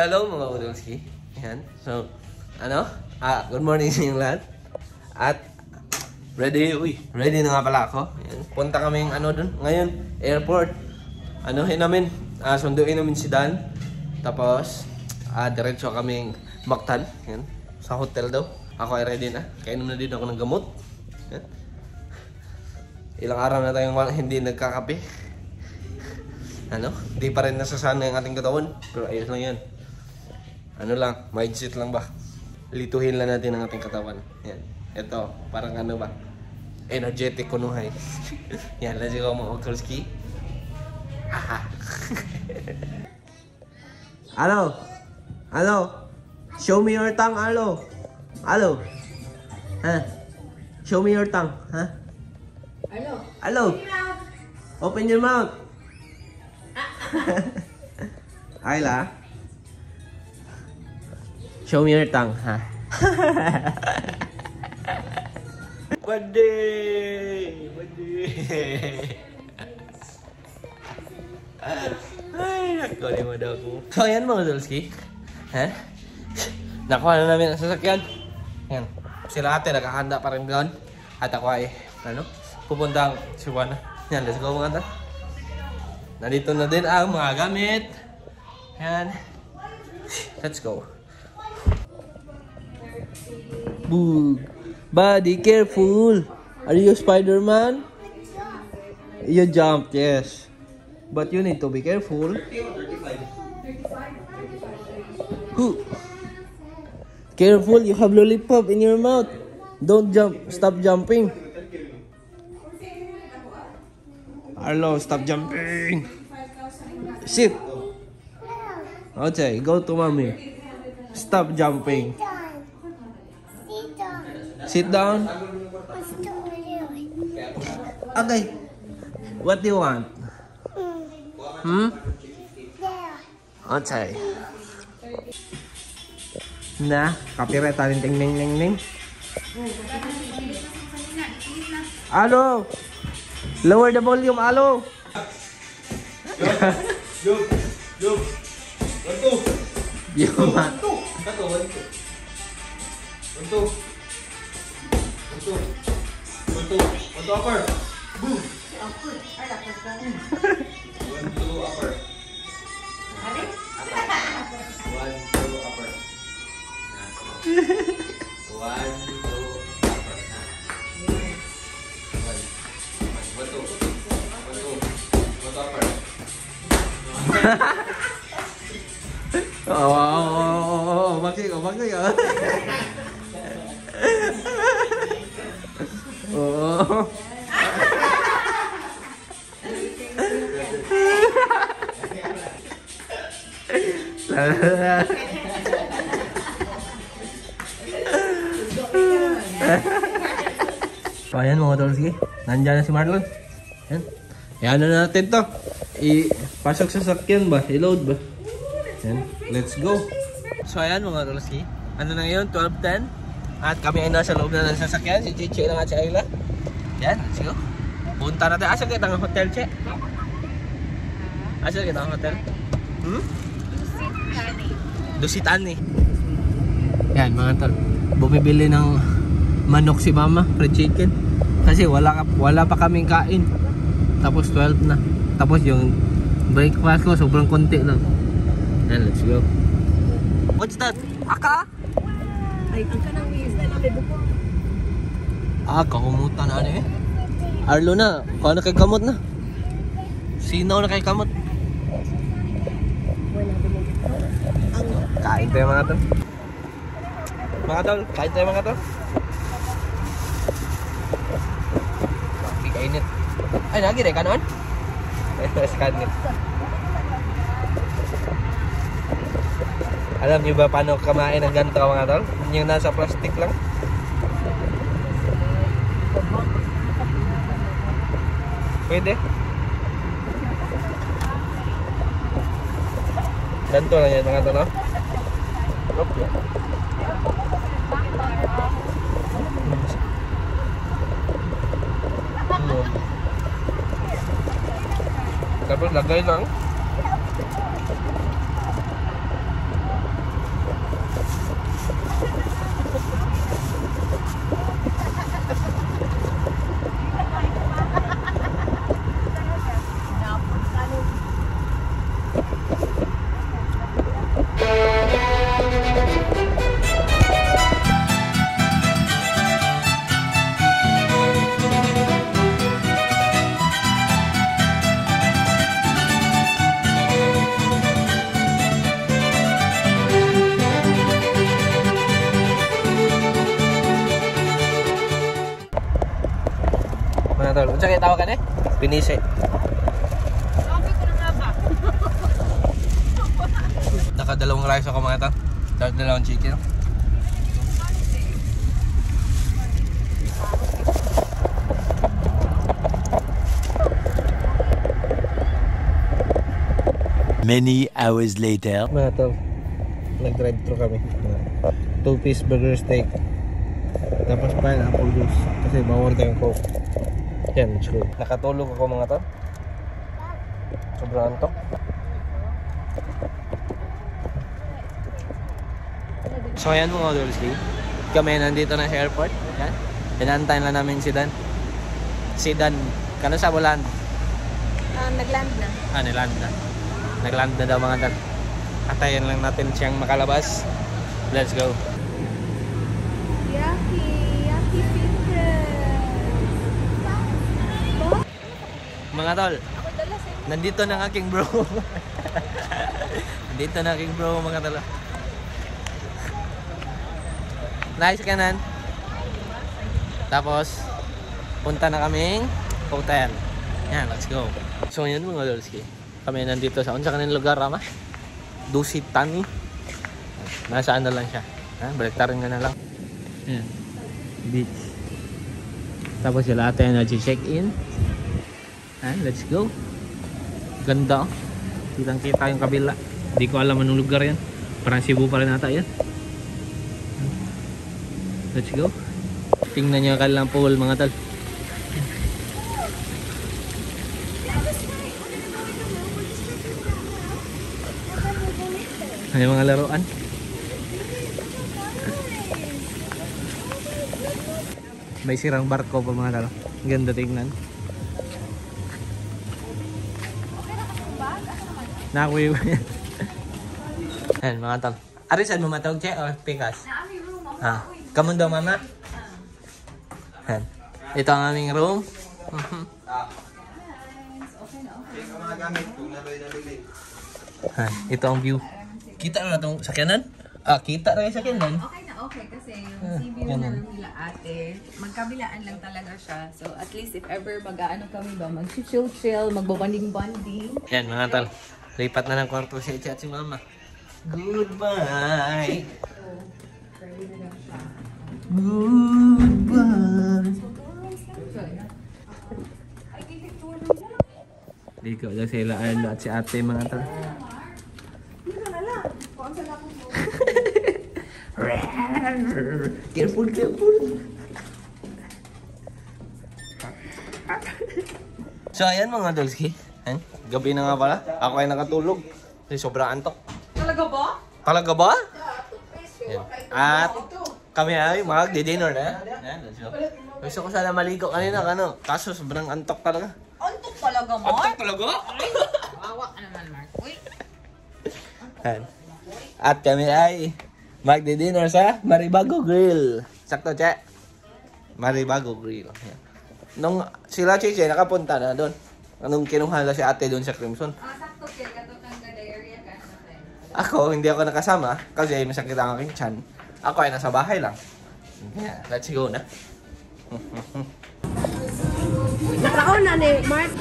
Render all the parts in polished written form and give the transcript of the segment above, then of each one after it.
Hello mga Udolski. Yan. So, good morning sa inyong lahat. At, ready na nga pala ako. Yan. Punta kaming dun. Ngayon, airport. Namin, sunduin namin si Dan. Tapos, diretso kaming Mactan. Yan. Sa hotel daw. Ako ay ready na. Kainom na din ako ng gamot. Yan. Ilang araw na tayong hindi nagkakape. Di pa rin nasasanay ang ating katawan. Pero ayos lang yan. Mindset lang ba? Lituhin lang natin ang ating katawan. Yan. Ito, parang energetic kunuhay. Yan, let's go mga Udolski. Hello? Show me your tongue, hello? Show me your tongue, Hello? Open your mouth. Ayla? Show me your tongue, Bade! Ay, nakuha mo daw ko. So, ayan mga Udolski. Nakuha na namin ang sasakyan. Yan. Sila ate, nakahanda pa rin doon. At ako ay, pupuntang Cebuana. Yan, let's go mga ata. Nandito na din ang mga gamit. Yan. Let's go. Boog. Buddy, careful. Are you Spider-Man? You jumped, yes. But you need to be careful. Careful, you have lollipop in your mouth. Don't jump. Stop jumping. Arlo, stop jumping. Sit. Okay, go to mommy. Stop jumping. Sit down. Okay. What do you want? Okay. Na, copyright tayo ting. Hello. Lower the volume, hello. Jump. 1, 2. One, two, upper. Boom. Upper. 1, 2, upper. 1, 2, upper. 1, 2, upper. 1, 2, upper. Bakit ka? So ayan mga Udolski, nandiyan na si Marlon. Ayan na natin to. Ipasok sa sakyan ba? I-load ba? Ayan. Let's go. So ayan mga Udolski, na ngayon? 12:10. At kami ay nasa loob na ng sasakyan. Si Chichi lang at si Ayla. Ayan, let's go. Punta natin. Asa kita ng hotel, Che? Asa kita ng hotel? Dusitani. Yan mga tol. Bumibili ng manok si mama, fried chicken. Kasi wala pa kaming kain. Tapos 12 na. Tapos yung breakfast ko sobrang konti lang. Yan, let's go. What's that? Aka? Ay, ang kanang wheels na namin buko. Kahumutan na eh. Arlo na, paano kay kamot na? Sinaw na kay kamot. Kain tayo mga tol. Kain tayo mga tol. Kainit. Ay, lagi rin kanon? Kainit. Alam niyo ba paano kamain ng ganito mga tol? Yung nasa plastic lang. Pwede. Ganito lang yan mga tol, no? Tapos lagay lang. Unsa kay tawag ka Pinisi. Sabi ko na nga ba? Nakadalawang rice ako mga ito. Tapos dalawang chicken. Many hours later. Mga ito, nag-drive-thru kami. 2-piece burger steak. Tapos pineapple juice. Kasi bawal tayong coke. Yan, let's go. Nakatulog ako mga to. Sobrang antok. So ayan mga Dolski. Kami nandito na sa airport. Yan. Inaantayin lang namin si Dan. Si Dan. Kano sa Bulan? Nagland na. Niland na. Nagland na daw mga Dan. Atayin lang natin siyang makalabas. Let's go. Yucky fingers. Mga tol, nandito na ang aking bro. Nandito na aking bro mga tol. Nice kanan. Tapos, punta na kaming hotel. Yan, let's go. So yan mga Dolski. Kami nandito sa unsa kaning lugar ama? Dusitani. Nasaan na lang siya. Baliktarin na lang. Yan. Beach. Tapos sila ate na check-in. Let's go. Ganda. Kitang-kita yung kabila. Hindi ko alam anong lugar yan. Parang Cebu pa rin ata yan. Let's go. Tingnan nyo kanilang pool mga tal. May mga laruan. May sirang barko pa mga tal. Ganda tingnan. Nakuwi ba yan? Ayan mga tal. Arisan mo matawag siya o pikas? Ha? Kamu daw mama? Ayan. Ito ang aming room. Ayan. Ito ang view. Kita na itong sakyanan? Kita na yung sakyanan. Okay kasi yung sea view na room nila ate, magkabilaan lang talaga siya. So at least if ever mag-ano kami ba, mag-chill, magbabanding-banding. Yan mga tal. Lipat na ng kwarto si Echi at si mama. Goodbye. Goodbye. Dito lang sila Arlo at si ate mga tal. Careful. So ayan mga Dolski. Gabi na nga pala. Ako ay nakatulog. Kasi sobrang antok. Talaga ba? Talaga ba? Yan. At kami ay mag-dinner na. Yan, let's go. Gusto ko sana maligo kanina. Kaso sobrang antok talaga. Antok talaga, Mark? Antok talaga? Wawa ka naman, Mark. Uy. Yan. At kami ay magdi-dinner sa Maribago Grill. Sakto, Che. Maribago Grill. Yan. Nung sila, Che, nakapunta na doon. Anong kinuhala si ate doon sa Crimson? Sakto, Che. Katotang diarrhea ka natin. Ako, hindi ako nakasama kasi masakit ang aking tiyan. Ako ay nasa bahay lang. Yeah, let's go na. Nakaon na ni Mark.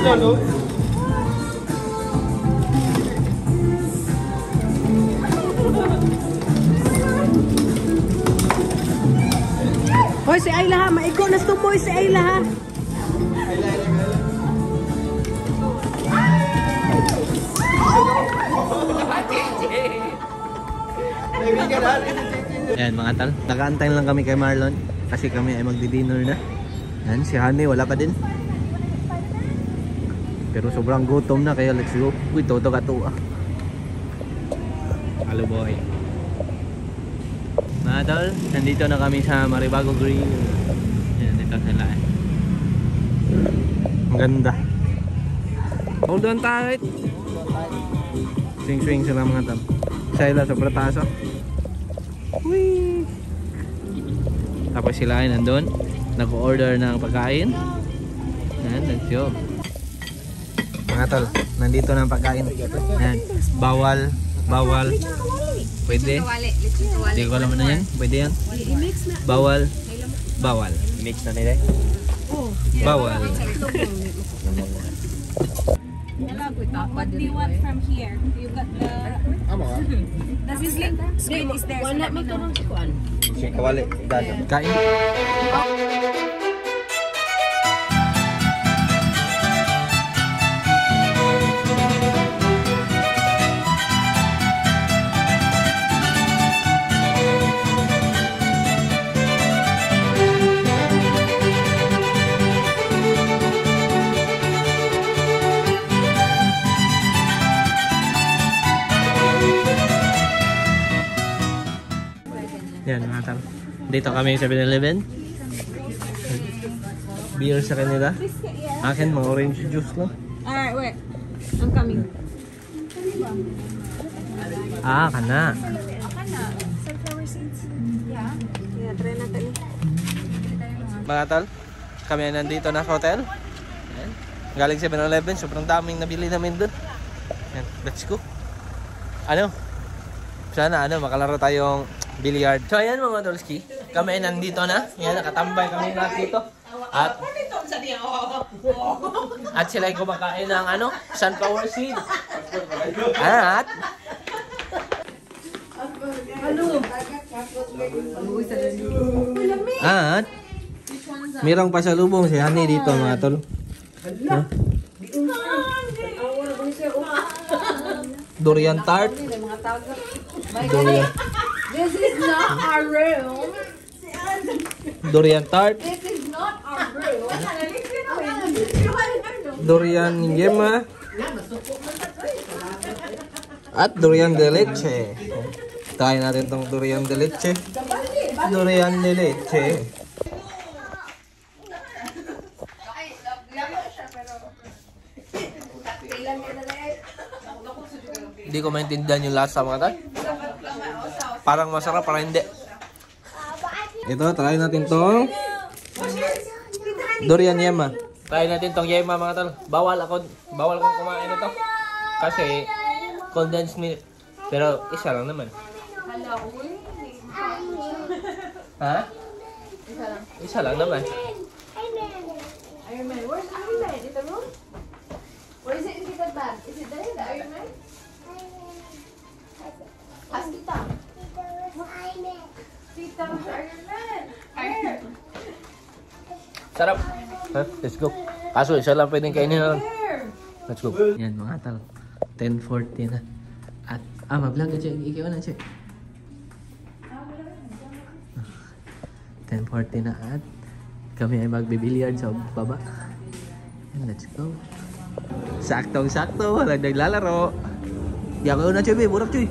Lalo. Hoy, si Ayla ha. Maigo na stupoy si Ayla ha. Ayan mga tal, nakaantay lang kami kay Marlon kasi kami ay magdi-dinner na. Ayan, si Honey wala pa din. Pero sobrang gutom na kaya let's go. Uy, toto ka to ah. Hello boy. Mga tal, nandito na kami sa Maribago Grill. Ayan, dito sila eh. Ang ganda. Hold on tight. Swing sila mga tal. Sila sa prataso. Whee! Tapos sila ay nandun. Nag-order ng pagkain. Ayan, let's go. Mga tol, nandito na ang pagkain. Ayan, bawal. Pwede. Hindi ko alam ano yan. Pwede yan. Bawal. Mix na nila. Bawal. What do you want from here? You got the... The sizzling squid is there. So let me know. Si kawali. Dada. Kain. Yan mga tol. Dito kami sa 7-Eleven. Beer sa kanila. Akin mga orange juice lang. Alright, wait. I'm coming. Ah, kana. Sunflower seeds. Yeah. Yeah, try natin. Mga tol, kami ay nandito na sa hotel. Yan. Galing 7-Eleven, sobrang daming nabili namin dun. Yan, let's go. Sana makalaro tayong billiard. So ayan mga tolski, kami ay nandito na. Yan, nakatambay kami lahat dito. At sila ay kumakain ng sunflower seeds. At mayroong pasalubong si Honey dito mga tol. Huh? Durian tart. Durian. This is not our room. Durian tart. This is not our room. Durian yema. At durian de leche. Try natin tong durian de leche. Durian de leche. Hindi ko maintindihan yung lasa mga tol. Parang masarap, parang hindi. Ito, try natin tong durian yema. Try natin tong yema mga tol. Bawal kong kumain ito. Kasi condensed milk. Pero isa lang naman. Ha? Isa lang naman. Iron Man. Where's Iron Man? In the room? Where is it in the bag? Is it there? The Iron Man? Ask Tita. Tita, Iron Man. Where? Sarap. Ha? Let's go. Kaso isa lang pwedeng kainin na lang. Where? Let's go. Yan mga tal. 10:40 na. At mag-vlog ka, Che. Ikaw na, Che. 10:40 na at kami ay magbibilyard sa baba. And let's go. Saktong-sakto. Walang naglalaro. Di ako na, Che. Burak, Che.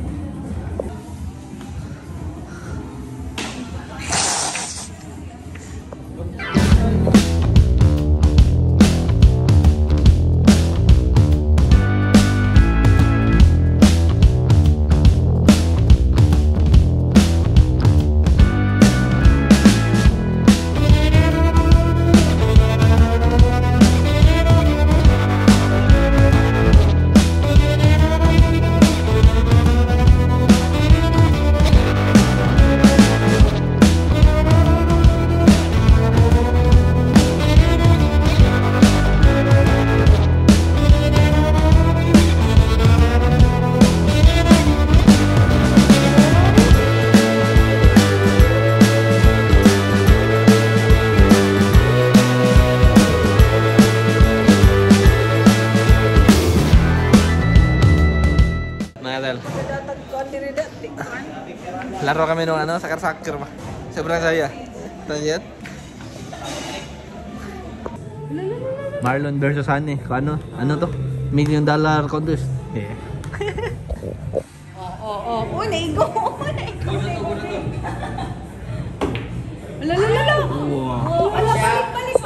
Laro kami nung sakar-sakar pa. Sobrang saya. Tanyan. Marlon versus Honey. Ano to? $1 million contest. Yeah. Oh, naigo. Lalo. Wow.